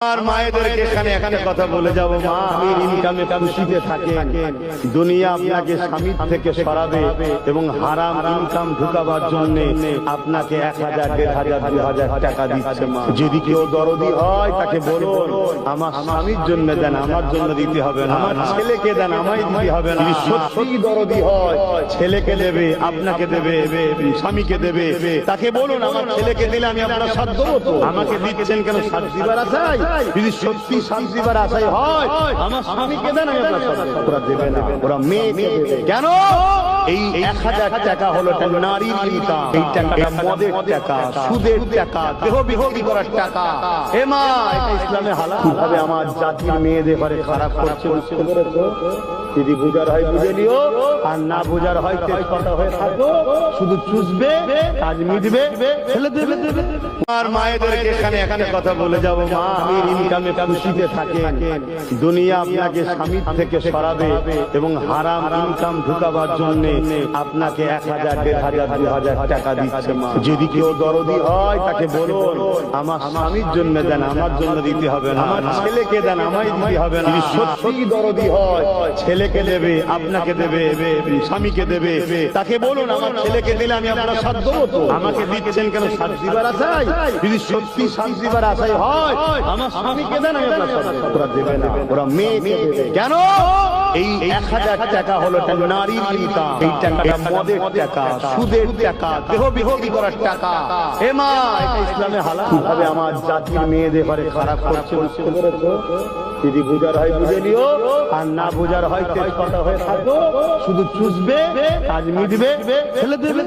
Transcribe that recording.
আর মায়েদেরকে এখানে একটা কথা বলে যাব, মা আমি ইনকামে খুশিতে থাকেন, দুনিয়া আপনাকে স্বামী থেকে সরাবে এবং হারাম ইনকাম ঢুকাবার জন্য আপনাকে 1000, 1500, 2000 টাকা দিচ্ছে। মা যদি কেউ দরদি হয় তাকে বলুন আমার স্বামীর জন্য দেন, আমার জন্য দিতে হবে না, আমার ছেলেকে দেন, আমায় দিতে হবে না। সত্যি দরদি হয় ছেলেকে দেবে, আপনাকে দেবে, স্বামীকে দেবে, তাকে বলুন আমার ছেলেকে দিলে আমি আপনার সাথ দেবো তো, আমাকে দিচ্ছেন কেন? সাথ দিবার আশায়, যদি সত্যি সাথ দিবার আশায় হয় আমার স্বামীকে দেন, আমি আপনার সাথ দেবো। ওরা দেবে না, ওরা মেয়েকে দেবে। কেন? এই 1000 টাকা হলো নারীর ইনকাম, এই টাকাটা মদের টাকা, সুদের টাকা, দেহ বিক্রি করার টাকা। এ মা এটা ইসলামে হালাল। কিভাবে আমার জাতির মেয়েদের ঘরে খারাপ করছে বুঝতে পেরেছো? যদি বুঝার হয় বুঝে নিও, আর না বুঝার হয় তেজপাতা হয়ে থাকো, শুধু চুষবে, কাজ মিটবে, ফেলে দেবে। আর মায়েদেরকে এখানে একটা কথা বলে যাব, মা আমি ইনকামে খুশিতে থাকেন, দুনিয়া আপনাকে স্বামী থেকে সরাবে এবং হারাম ইনকাম ঢুকাবার জন্য আপনাকে 1000, 1500, 2000 টাকা দিচ্ছে। মা যদি কেউ দরদি হয় তাকে বলুন আমার স্বামীর জন্য দেন, আমার জন্য দিতে হবে না, আমার ছেলেকে দেন, আমায় দিতে হবে না। সত্যি দরদি হয় ছেলেকে দেবে, আপনাকে দেবে, স্বামীকে দেবে, তাকে বলুন আমার ছেলেকে দিলে আমি আপনার সাথ দেবো তো, আমাকে দিচ্ছেন কেন? সাথ দিবার আশায়, যদি সত্যি সাথ দিবার আশায় হয় আমার স্বামীকে দেন, আমি আপনার সাথ দেবো। ওরা দেবে না, ওরা মেয়েকে দেবে। কেন? এই 1000 টাকা হলো নারীর ইনকাম, এই টাকাটা মদের টাকা, সুদের টাকা, দেহ বিক্রি করার টাকা। এ মা এটা ইসলামে হালাল। কিভাবে আমার জাতির মেয়েদের ঘরে খারাপ করছে বুঝতে পেরেছো? যদি বুঝার হয় বুঝে নিও, আর না বুঝার হয় তেজপাতা হয়ে থাকো, শুধু চুষবে, কাজ মিটবে, ফেলে দেবে।